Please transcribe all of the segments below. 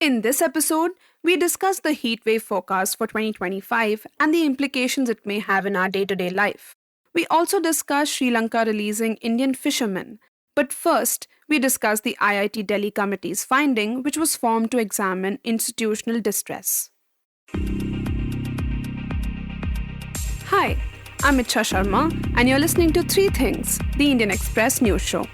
In this episode, we discuss the heatwave forecast for 2025 and the implications it may have in our day to day life. We also discuss Sri Lanka releasing Indian fishermen. But first, we discuss the IIT Delhi committee's finding, which was formed to examine institutional distress. Hi, I'm Ichha Sharma, and you're listening to Three Things, the Indian Express news show.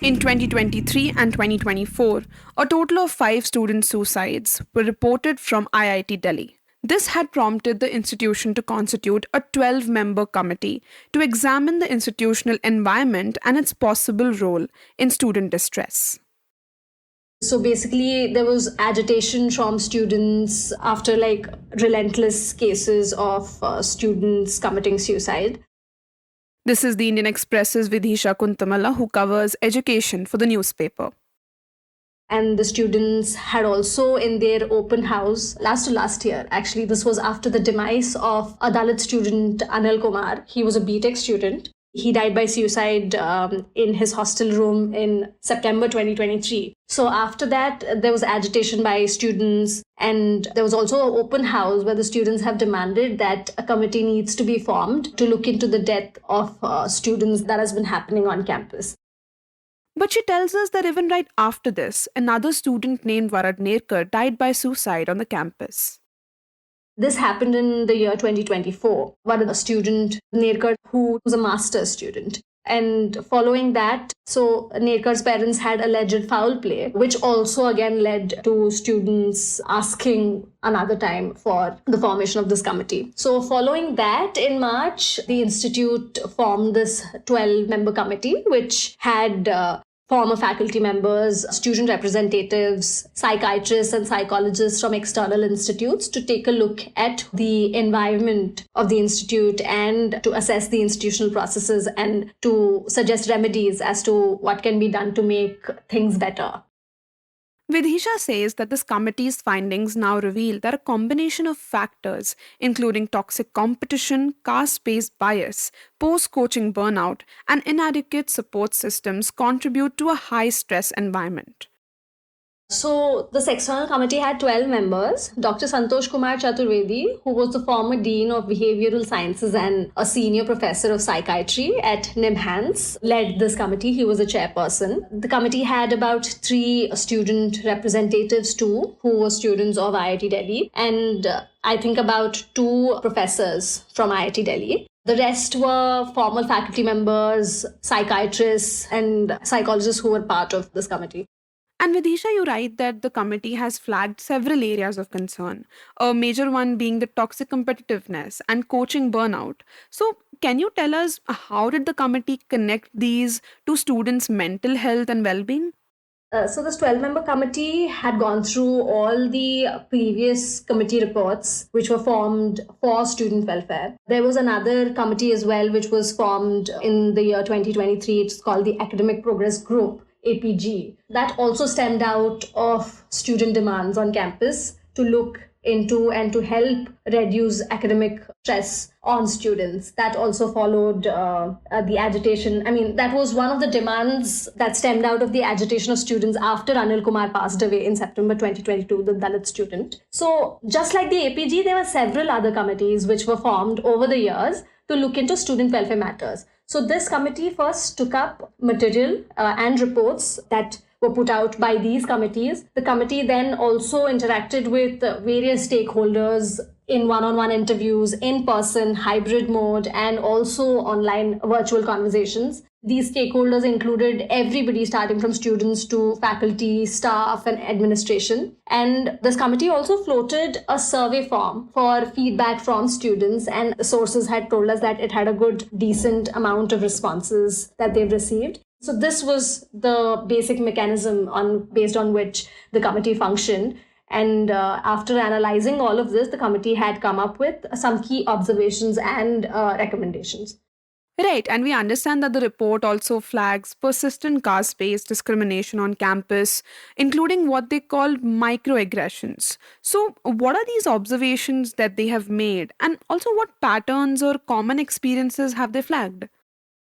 In 2023 and 2024, a total of 5 student suicides were reported from IIT Delhi. This had prompted the institution to constitute a 12-member committee to examine the institutional environment and its possible role in student distress. So basically, there was agitation from students after relentless cases of students committing suicide. This is the Indian Express's Vidheesha Kuntamalla, who covers education for the newspaper. And the students had also in their open house last year. Actually, this was after the demise of a Dalit student, Anil Kumar. He was a BTech student. He died by suicide in his hostel room in September 2023. So after that, there was agitation by students, and there was also an open house where the students have demanded that a committee needs to be formed to look into the death of students that has been happening on campus. But she tells us that even right after this, another student named Varad Nerkar died by suicide on the campus. This happened in the year 2024. One student, Nerkar, who was a master's student. And following that, so Nerkar's parents had alleged foul play, which also again led to students asking another time for the formation of this committee. So following that, in March, the institute formed this 12-member committee, which had former faculty members, student representatives, psychiatrists and psychologists from external institutes to take a look at the environment of the institute and to assess the institutional processes and to suggest remedies as to what can be done to make things better. Vidheesha says that this committee's findings now reveal that a combination of factors, including toxic competition, caste-based bias, post-coaching burnout, and inadequate support systems, contribute to a high-stress environment. So this external committee had 12 members. Dr. Santosh Kumar Chaturvedi, who was the former Dean of Behavioral Sciences and a senior professor of psychiatry at NIMHANS, led this committee. He was a chairperson. The committee had about 3 student representatives too, who were students of IIT Delhi, and I think about 2 professors from IIT Delhi. The rest were former faculty members, psychiatrists, and psychologists who were part of this committee. And Vidheesha, you write that the committee has flagged several areas of concern, a major one being the toxic competitiveness and coaching burnout. So, can you tell us how did the committee connect these to students' mental health and well-being? So this 12-member committee had gone through all the previous committee reports which were formed for student welfare. There was another committee as well which was formed in the year 2023. It's called the Academic Progress Group, APG. That also stemmed out of student demands on campus to look into and to help reduce academic stress on students. That also followed the agitation. I mean, that was one of the demands that stemmed out of the agitation of students after Anil Kumar passed away in September 2022, the Dalit student. So just like the APG, there were several other committees which were formed over the years to look into student welfare matters. So this committee first took up material and reports that were put out by these committees. The committee then also interacted with various stakeholders in one-on-one interviews, in-person, hybrid mode, and also online virtual conversations. These stakeholders included everybody starting from students to faculty, staff, and administration. And this committee also floated a survey form for feedback from students, and sources had told us that it had a good, decent amount of responses that they've received. So this was the basic mechanism based on which the committee functioned. And after analyzing all of this, the committee had come up with some key observations and recommendations. Right, and we understand that the report also flags persistent caste-based discrimination on campus, including what they call microaggressions. So, what are these observations that they have made, and also what patterns or common experiences have they flagged?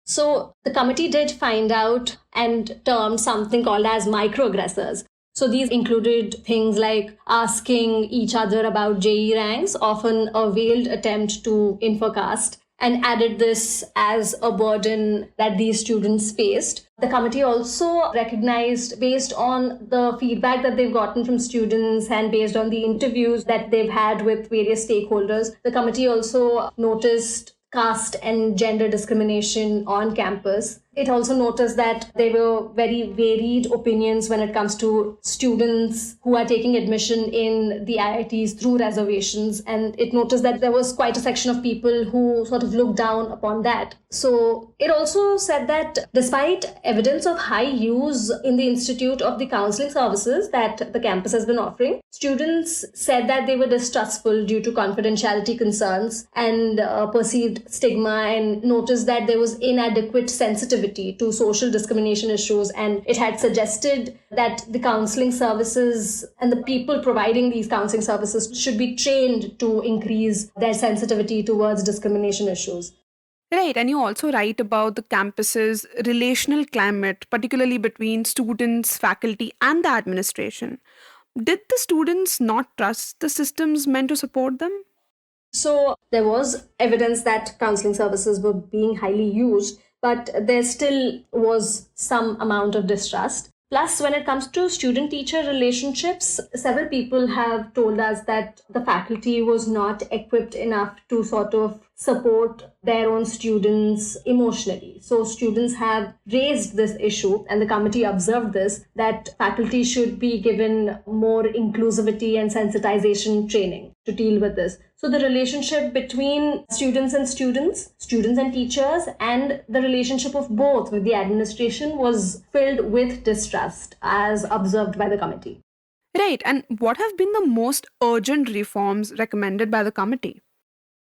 So the committee did find out and termed something called as microaggressors. So these included things like asking each other about JE ranks, often a veiled attempt to infer caste, and added this as a burden that these students faced. The committee also recognized, based on the feedback that they've gotten from students and based on the interviews that they've had with various stakeholders, the committee also noticed caste and gender discrimination on campus. It also noticed that there were very varied opinions when it comes to students who are taking admission in the IITs through reservations. And it noticed that there was quite a section of people who sort of looked down upon that. So it also said that despite evidence of high use in the institute of the counseling services that the campus has been offering, students said that they were distrustful due to confidentiality concerns and perceived stigma, and noticed that there was inadequate sensitivity to social discrimination issues. And it had suggested that the counseling services and the people providing these counseling services should be trained to increase their sensitivity towards discrimination issues. Right, and you also write about the campus's relational climate, particularly between students, faculty, and the administration. Did the students not trust the systems meant to support them? So there was evidence that counseling services were being highly used, but there still was some amount of distrust. Plus, when it comes to student-teacher relationships, several people have told us that the faculty was not equipped enough to sort of support their own students emotionally. So students have raised this issue, and the committee observed this, that faculty should be given more inclusivity and sensitization training to deal with this. So the relationship between students and teachers, and the relationship of both with the administration was filled with distrust, as observed by the committee. Right, and what have been the most urgent reforms recommended by the committee?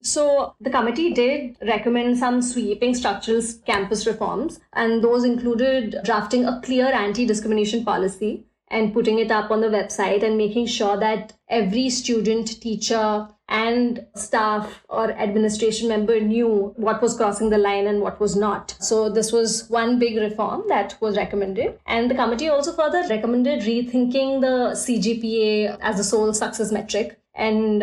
So the committee did recommend some sweeping structural campus reforms, and those included drafting a clear anti-discrimination policy and putting it up on the website, and making sure that every student, teacher, and staff or administration member knew what was crossing the line and what was not. So this was one big reform that was recommended. And the committee also further recommended rethinking the CGPA as the sole success metric, and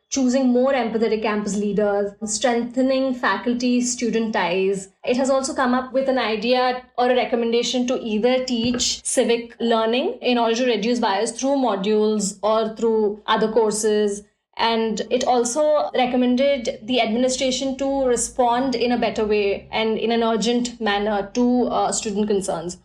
choosing more empathetic campus leaders, strengthening faculty-student ties. It has also come up with an idea or a recommendation to either teach civic learning in order to reduce bias through modules or through other courses. And it also recommended the administration to respond in a better way and in an urgent manner to student concerns.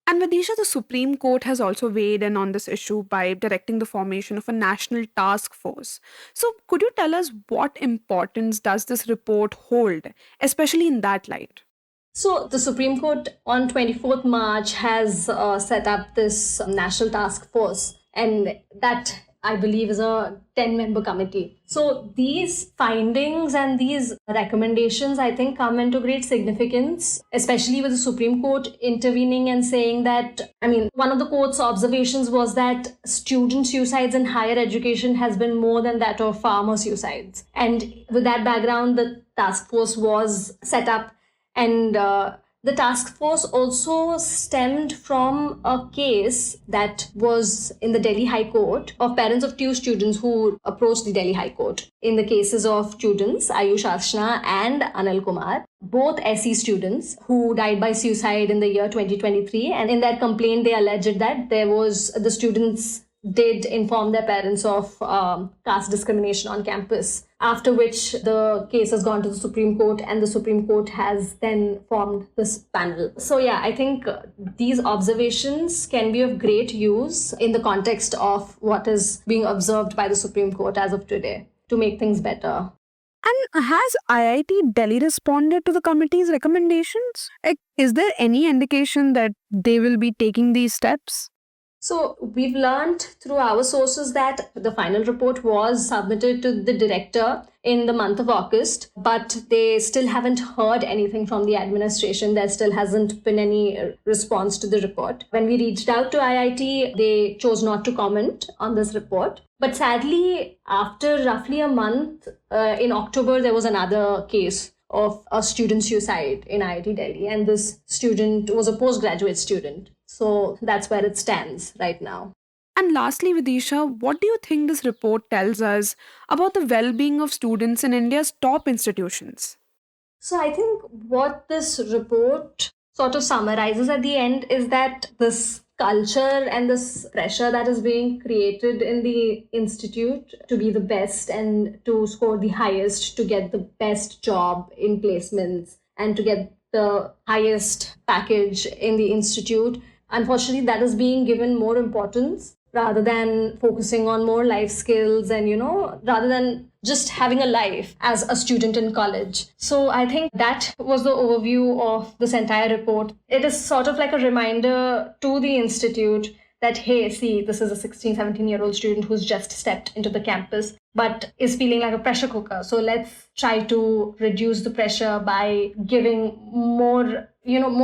And Vidisha, the Supreme Court has also weighed in on this issue by directing the formation of a national task force. So, could you tell us what importance does this report hold, especially in that light? So, the Supreme Court on 24th March has set up this national task force, and that, I believe, is a 10-member committee. So these findings and these recommendations, I think, come into great significance, especially with the Supreme Court intervening and saying that, one of the court's observations was that student suicides in higher education has been more than that of farmer suicides. And with that background, the task force was set up, and the task force also stemmed from a case that was in the Delhi High Court of parents of two students who approached the Delhi High Court. In the cases of students, Ayush Ashna and Anil Kumar, both SE students who died by suicide in the year 2023. And in that complaint, they alleged that the students did inform their parents of caste discrimination on campus, after which the case has gone to the Supreme Court, and the Supreme Court has then formed this panel. So yeah, I think these observations can be of great use in the context of what is being observed by the Supreme Court as of today to make things better. And has IIT Delhi responded to the committee's recommendations? Is there any indication that they will be taking these steps? So we've learned through our sources that the final report was submitted to the director in the month of August, but they still haven't heard anything from the administration. There still hasn't been any response to the report. When we reached out to IIT, they chose not to comment on this report. But sadly, after roughly a month, in October, there was another case of a student suicide in IIT Delhi. And this student was a postgraduate student. So that's where it stands right now. And lastly, Vidisha, what do you think this report tells us about the well being of students in India's top institutions? So I think what this report sort of summarizes at the end is that this culture and this pressure that is being created in the institute to be the best and to score the highest, to get the best job in placements and to get the highest package in the institute, unfortunately that is being given more importance rather than focusing on more life skills and rather than just having a life as a student in college. So I think that was the overview of this entire report. It is sort of like a reminder to the institute that, hey, see, this is a 16, 17-year-old student who's just stepped into the campus but is feeling like a pressure cooker. So let's try to reduce the pressure by giving more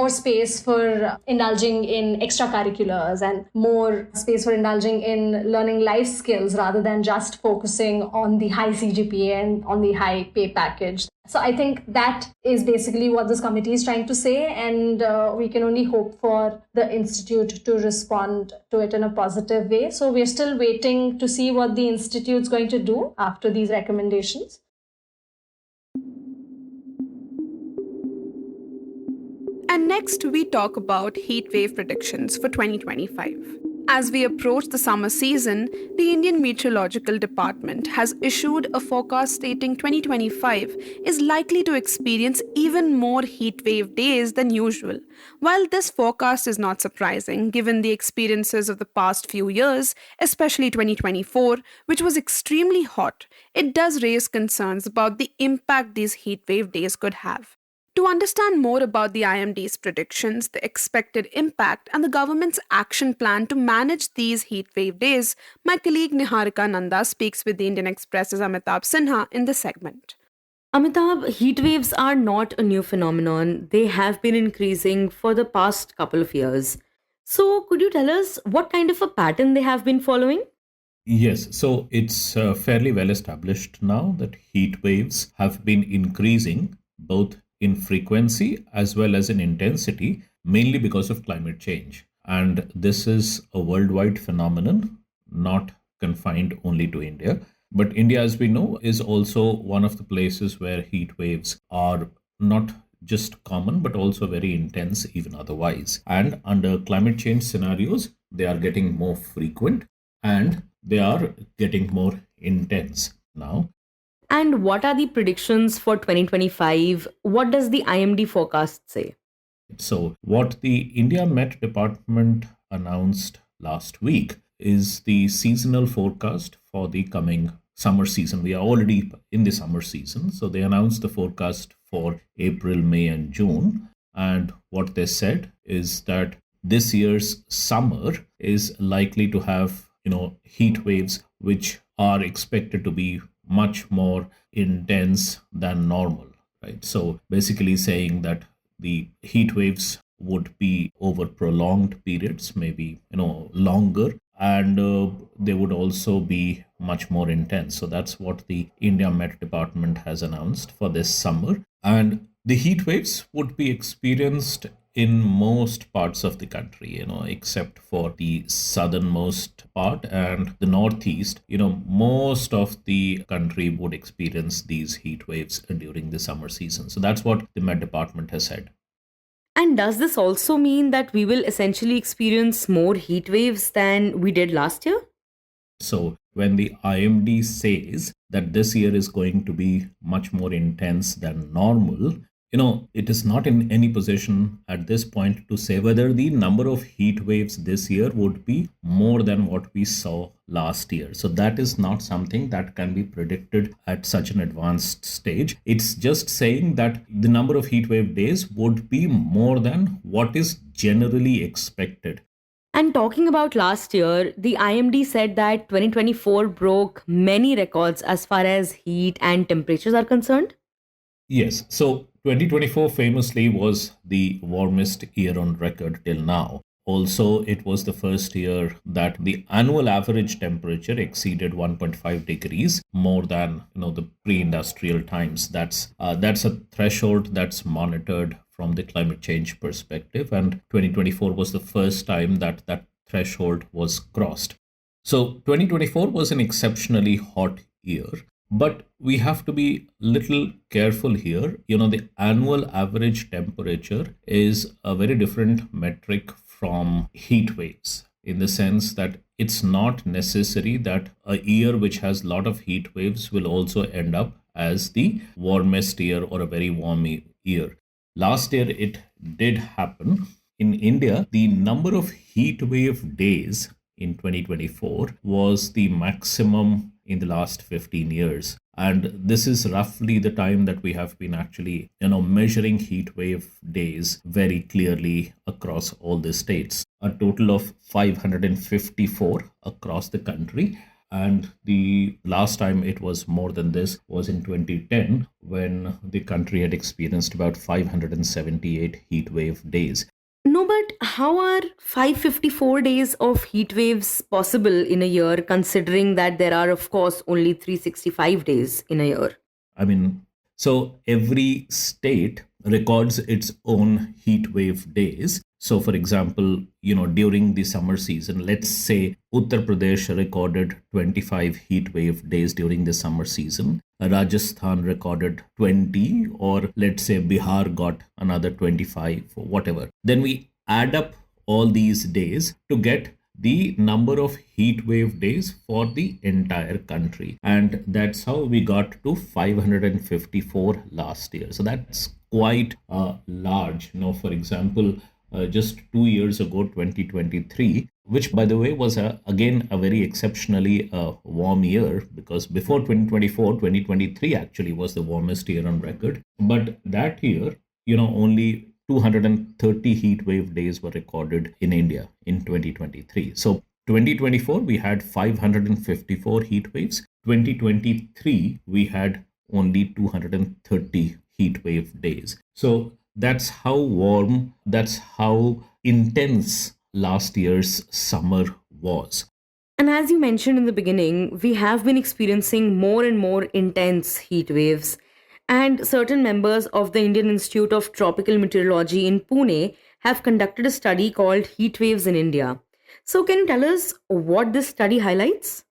space for indulging in extracurriculars and more space for indulging in learning life skills rather than just focusing on the high CGPA and on the high pay package. So I think that is basically what this committee is trying to say, and we can only hope for the institute to respond to it in a positive way. So we're still waiting to see what the institute's going to do after these recommendations. And next, we talk about heatwave predictions for 2025. As we approach the summer season, the Indian Meteorological Department has issued a forecast stating 2025 is likely to experience even more heatwave days than usual. While this forecast is not surprising given the experiences of the past few years, especially 2024, which was extremely hot, it does raise concerns about the impact these heatwave days could have. To understand more about the IMD's predictions, the expected impact, and the government's action plan to manage these heatwave days, my colleague Niharika Nanda speaks with the Indian Express's Amitabh Sinha in this segment. Amitabh, heat waves are not a new phenomenon. They have been increasing for the past couple of years. So, could you tell us what kind of a pattern they have been following? Yes, so it's fairly well established now that heat waves have been increasing both in frequency as well as in intensity, mainly because of climate change. And this is a worldwide phenomenon, not confined only to India. But India, as we know, is also one of the places where heat waves are not just common, but also very intense, even otherwise. And under climate change scenarios, they are getting more frequent and they are getting more intense now. And what are the predictions for 2025? What does the IMD forecast say? So, what the India Met Department announced last week is the seasonal forecast for the coming summer season. We are already in the summer season. So, they announced the forecast for April, May, and June. And what they said is that this year's summer is likely to have, heat waves which are expected to be much more intense than normal, right? So basically saying that the heat waves would be over prolonged periods, maybe longer, and they would also be much more intense. So that's what the India Met Department has announced for this summer. And the heat waves would be experienced in most parts of the country, except for the southernmost part and the northeast. Most of the country would experience these heat waves during the summer season. So that's what the Met Department has said. And does this also mean that we will essentially experience more heat waves than we did last year? So when the IMD says that this year is going to be much more intense than normal, it is not in any position at this point to say whether the number of heat waves this year would be more than what we saw last year. So that is not something that can be predicted at such an advanced stage. It's just saying that the number of heat wave days would be more than what is generally expected. And talking about last year, the IMD said that 2024 broke many records as far as heat and temperatures are concerned. Yes. So 2024 famously was the warmest year on record till now. Also, it was the first year that the annual average temperature exceeded 1.5 degrees more than the pre-industrial times. That's a threshold that's monitored from the climate change perspective, and 2024 was the first time that that threshold was crossed. So 2024 was an exceptionally hot year, but we have to be little careful here. The annual average temperature is a very different metric from heat waves, in the sense that it's not necessary that a year which has a lot of heat waves will also end up as the warmest year or a very warm year. Last year it did happen. In India, the number of heat wave days in 2024 was the maximum in the last 15 years. And this is roughly the time that we have been actually, measuring heat wave days very clearly across all the states. A total of 554 across the country. And the last time it was more than this was in 2010, when the country had experienced about 578 heat wave days. No, but how are 554 days of heat waves possible in a year, considering that there are, of course, only 365 days in a year? I mean, so every state records its own heat wave days. So, for example, during the summer season, let's say Uttar Pradesh recorded 25 heat wave days during the summer season. Rajasthan recorded 20, or let's say Bihar got another 25, or whatever. Then we add up all these days to get the number of heat wave days for the entire country. And that's how we got to 554 last year. So that's quite large. For example, just 2 years ago, 2023, which by the way was again a very exceptionally warm year, because before 2024, 2023 actually was the warmest year on record. But that year, only 230 heat wave days were recorded in India in 2023. So 2024, we had 554 heat waves. 2023, we had only 230 heat wave days. So that's how warm, that's how intense last year's summer was. And as you mentioned in the beginning, we have been experiencing more and more intense heat waves. And certain members of the Indian Institute of Tropical Meteorology in Pune have conducted a study called Heat Waves in India. So, can you tell us what this study highlights?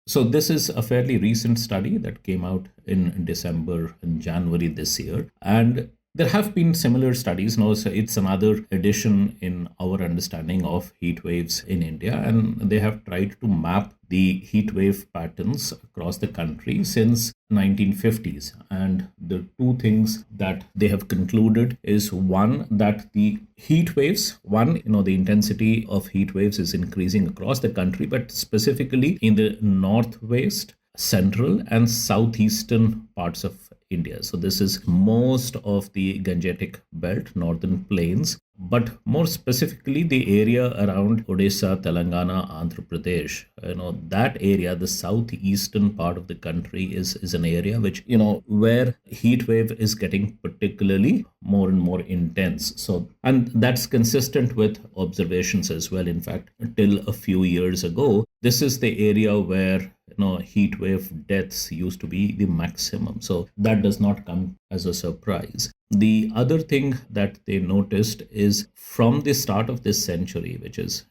So, this is a fairly recent study that came out in December and January this year. And there have been similar studies. Now, so it's another addition in our understanding of heat waves in India. And they have tried to map the heat wave patterns across the country since 1950s. And the two things that they have concluded is, one, that the heat waves, the intensity of heat waves is increasing across the country, but specifically in the northwest, central and southeastern parts of India. So this is most of the Gangetic belt, northern plains, but more specifically the area around Odisha, Telangana, Andhra Pradesh. That area, the southeastern part of the country is an area which, where heat wave is getting particularly more and more intense. So, and that's consistent with observations as well. In fact, till a few years ago, this is the area where heat wave deaths used to be the maximum. So that does not come as a surprise. The other thing that they noticed is from the start of this century, which is,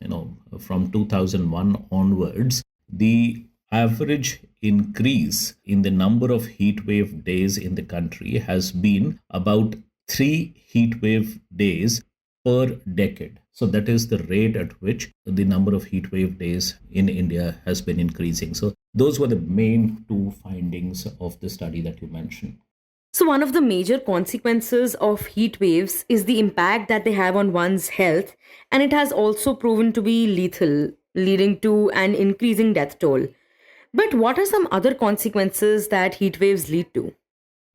from 2001 onwards, the average increase in the number of heat wave days in the country has been about 3 heat wave days per decade. So that is the rate at which the number of heat wave days in India has been increasing. So those were the main two findings of the study that you mentioned. So, one of the major consequences of heat waves is the impact that they have on one's health, and it has also proven to be lethal, leading to an increasing death toll. But what are some other consequences that heat waves lead to?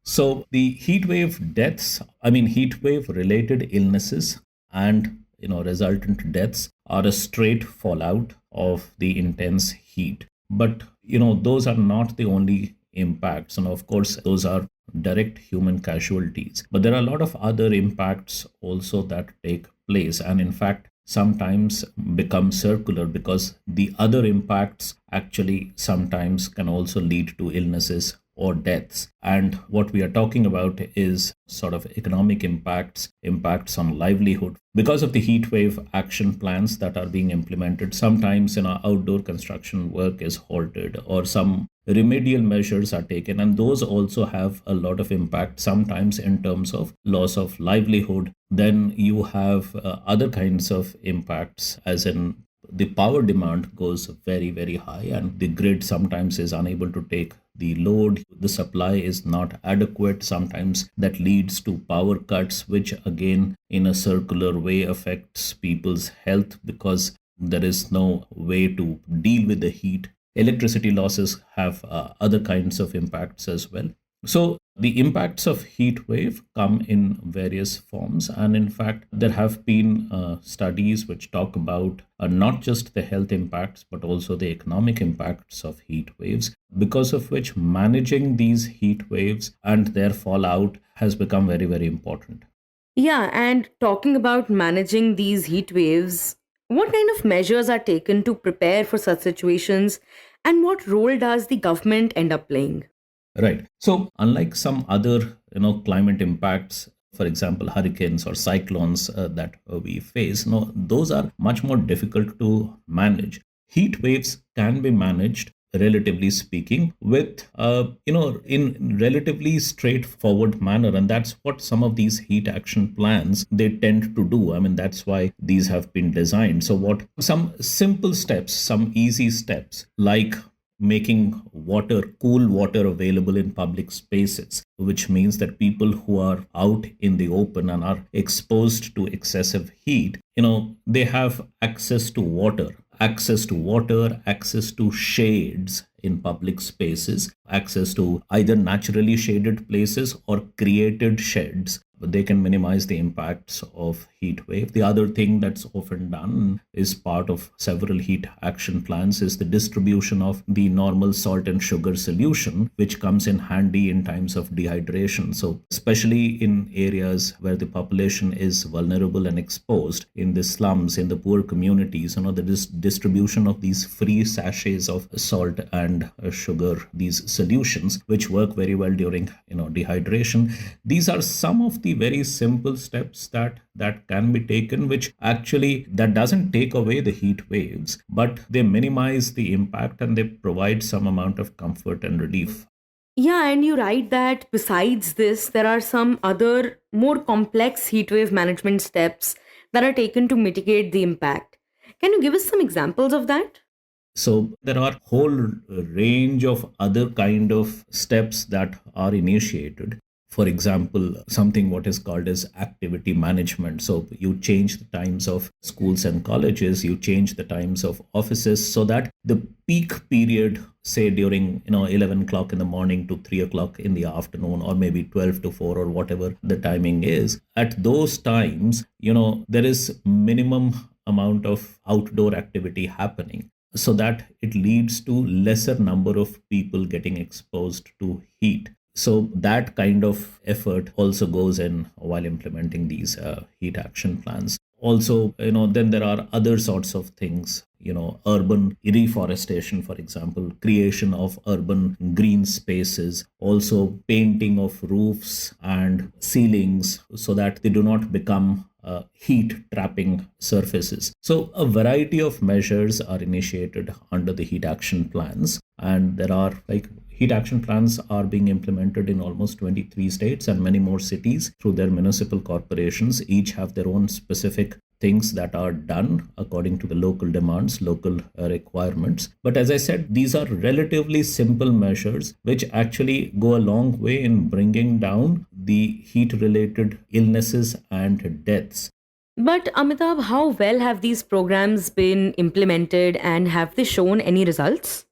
So, the heat wave deaths, heat wave related illnesses and resultant deaths are a straight fallout of the intense heat. But those are not the only impacts, and of course those are direct human casualties, but there are a lot of other impacts also that take place. And in fact, sometimes become circular because the other impacts actually sometimes can also lead to illnesses or deaths. And what we are talking about is sort of economic impacts on livelihood. Because of the heat wave action plans that are being implemented, sometimes outdoor construction work is halted or some remedial measures are taken, and those also have a lot of impact, sometimes in terms of loss of livelihood. Then you have other kinds of impacts, as in the power demand goes very, very high, and the grid sometimes is unable to take the load. The supply is not adequate. Sometimes that leads to power cuts, which again, in a circular way, affects people's health because there is no way to deal with the heat. Electricity losses have other kinds of impacts as well. So the impacts of heat wave come in various forms, and in fact, there have been studies which talk about not just the health impacts but also the economic impacts of heat waves, because of which managing these heat waves and their fallout has become very, very important. Yeah, and talking about managing these heat waves, what kind of measures are taken to prepare for such situations, and what role does the government end up playing? Right. So, unlike some other, climate impacts, for example, hurricanes or cyclones that we face, those are much more difficult to manage. Heat waves can be managed, relatively speaking, with in relatively straightforward manner, and that's what some of these heat action plans they tend to do. I mean, that's why these have been designed. So, what some simple steps, some easy steps, like making cool water available in public spaces, which means that people who are out in the open and are exposed to excessive heat, they have access to shades in public spaces, access to either naturally shaded places or created sheds. They can minimize the impacts of heat wave. The other thing that's often done is part of several heat action plans is the distribution of the normal salt and sugar solution, which comes in handy in times of dehydration. So especially in areas where the population is vulnerable and exposed, in the slums, in the poor communities, the distribution of these free sachets of salt and sugar, these solutions, which work very well during dehydration. These are some of the very simple steps that can be taken, which actually that doesn't take away the heat waves, but they minimize the impact and they provide some amount of comfort and relief. Yeah, and you write that besides this, there are some other more complex heatwave management steps that are taken to mitigate the impact. Can you give us some examples of that? So there are whole range of other kind of steps that are initiated. For example, something what is called as activity management. So you change the times of schools and colleges, you change the times of offices so that the peak period, say during 11 o'clock in the morning to 3 o'clock in the afternoon, or maybe 12 to 4 or whatever the timing is, at those times, there is minimum amount of outdoor activity happening, so that it leads to lesser number of people getting exposed to heat. So that kind of effort also goes in while implementing these heat action plans. Also, then there are other sorts of things, urban reforestation, for example, creation of urban green spaces, also painting of roofs and ceilings so that they do not become heat trapping surfaces. So a variety of measures are initiated under the heat action plans, and there are heat action plans are being implemented in almost 23 states and many more cities through their municipal corporations. Each have their own specific things that are done according to the local demands, local requirements. But as I said, these are relatively simple measures which actually go a long way in bringing down the heat-related illnesses and deaths. But Amitabh, how well have these programs been implemented and have they shown any results?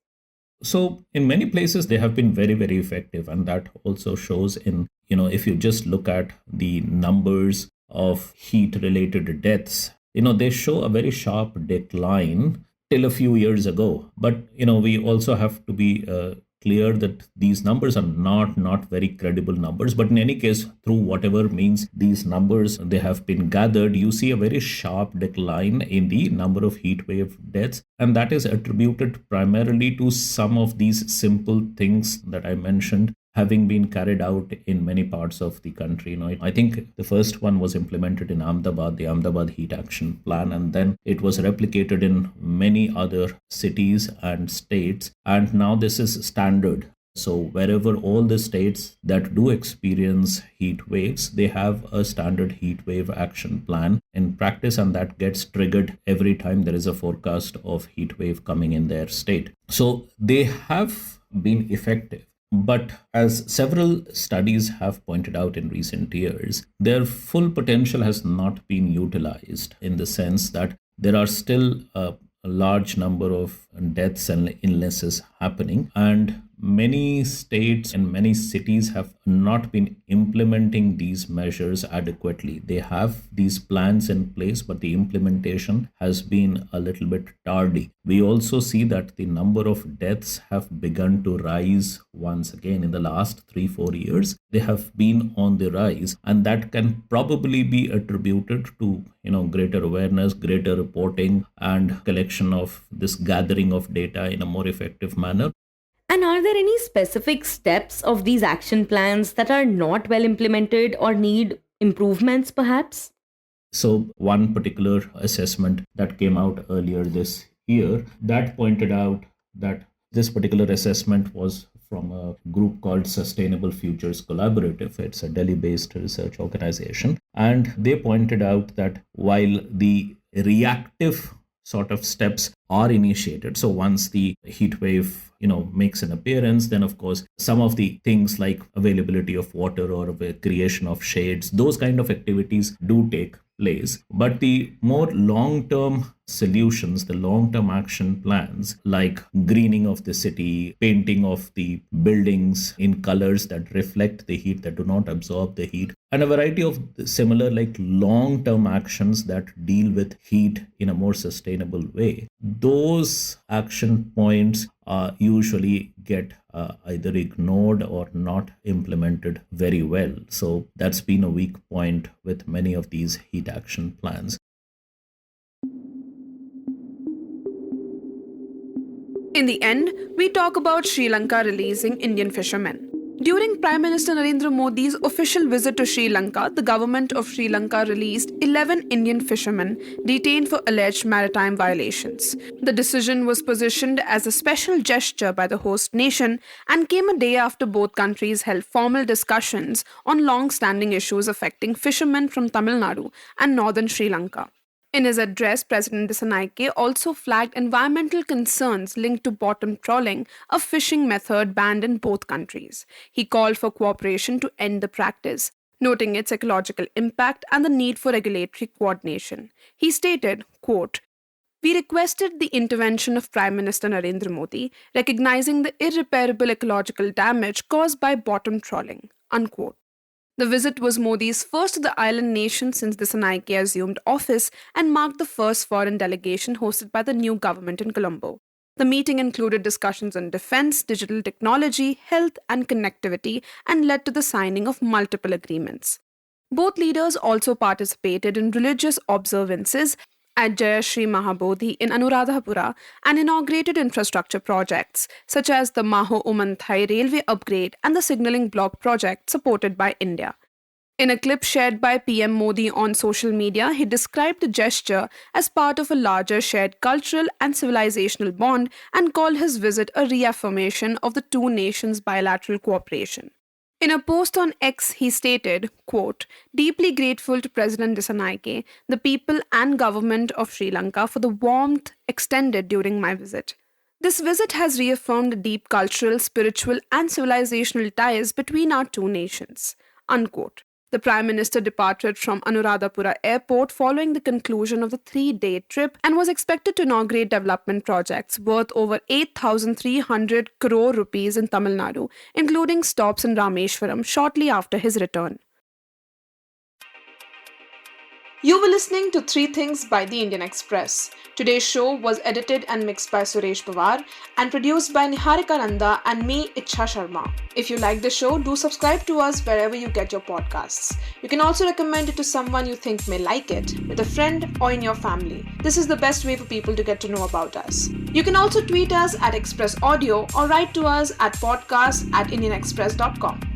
So in many places, they have been very, very effective. And that also shows in, if you just look at the numbers of heat related deaths, they show a very sharp decline till a few years ago. But, we also have to be clear that these numbers are not very credible numbers. But in any case, through whatever means these numbers they have been gathered, you see a very sharp decline in the number of heat wave deaths, and that is attributed primarily to some of these simple things that I mentioned having been carried out in many parts of the country. I think the first one was implemented in Ahmedabad, the Ahmedabad Heat Action Plan, and then it was replicated in many other cities and states, and now this is standard. So wherever all the states that do experience heat waves, they have a standard heat wave action plan in practice, and that gets triggered every time there is a forecast of heat wave coming in their state. So they have been effective. But as several studies have pointed out in recent years, their full potential has not been utilized, in the sense that there are still a large number of deaths and illnesses happening, and many states and many cities have not been implementing these measures adequately. They have these plans in place, but the implementation has been a little bit tardy. We also see that the number of deaths have begun to rise once again in the last 3-4 years. They have been on the rise, and that can probably be attributed to greater awareness, greater reporting, and collection of this gathering of data in a more effective manner. And are there any specific steps of these action plans that are not well implemented or need improvements, perhaps? So one particular assessment that came out earlier this year that pointed out that this particular assessment was from a group called Sustainable Futures Collaborative. It's a Delhi-based research organization. And they pointed out that while the reactive sort of steps are initiated, so once the heat wave makes an appearance, then of course some of the things like availability of water or the creation of shades, those kind of activities do take place. But the more long-term solutions, the long-term action plans like greening of the city, painting of the buildings in colors that reflect the heat, that do not absorb the heat, and a variety of similar like long-term actions that deal with heat in a more sustainable way, those action points usually get either ignored or not implemented very well. So that's been a weak point with many of these heat action plans. In the end, we talk about Sri Lanka releasing Indian fishermen. During Prime Minister Narendra Modi's official visit to Sri Lanka, the government of Sri Lanka released 11 Indian fishermen detained for alleged maritime violations. The decision was positioned as a special gesture by the host nation and came a day after both countries held formal discussions on long-standing issues affecting fishermen from Tamil Nadu and northern Sri Lanka. In his address, President Dissanayake also flagged environmental concerns linked to bottom trawling, a fishing method banned in both countries. He called for cooperation to end the practice, noting its ecological impact and the need for regulatory coordination. He stated, quote, "We requested the intervention of Prime Minister Narendra Modi, recognizing the irreparable ecological damage caused by bottom trawling," unquote. The visit was Modi's first to the island nation since Dissanayake assumed office and marked the first foreign delegation hosted by the new government in Colombo. The meeting included discussions on defense, digital technology, health, and connectivity, and led to the signing of multiple agreements. Both leaders also participated in religious observances at Jayashri Mahabodhi in Anuradhapura and inaugurated infrastructure projects such as the Maho Umanthai railway upgrade and the signalling block project supported by India. In a clip shared by PM Modi on social media, he described the gesture as part of a larger shared cultural and civilizational bond and called his visit a reaffirmation of the two nations' bilateral cooperation. In a post on X, he stated, quote, "Deeply grateful to President Dissanayake, the people and government of Sri Lanka for the warmth extended during my visit. This visit has reaffirmed the deep cultural, spiritual, and civilizational ties between our two nations," unquote. The Prime Minister departed from Anuradhapura Airport following the conclusion of the 3-day trip and was expected to inaugurate development projects worth over 8,300 crore rupees in Tamil Nadu, including stops in Rameshwaram shortly after his return. You were listening to Three Things by the Indian Express. Today's show was edited and mixed by Suresh Pawar and produced by Niharika, Nanda and me, Ichha Sharma. If you like the show, do subscribe to us wherever you get your podcasts. You can also recommend it to someone you think may like it, with a friend or in your family. This is the best way for people to get to know about us. You can also tweet us at Express Audio or write to us at podcast@indianexpress.com.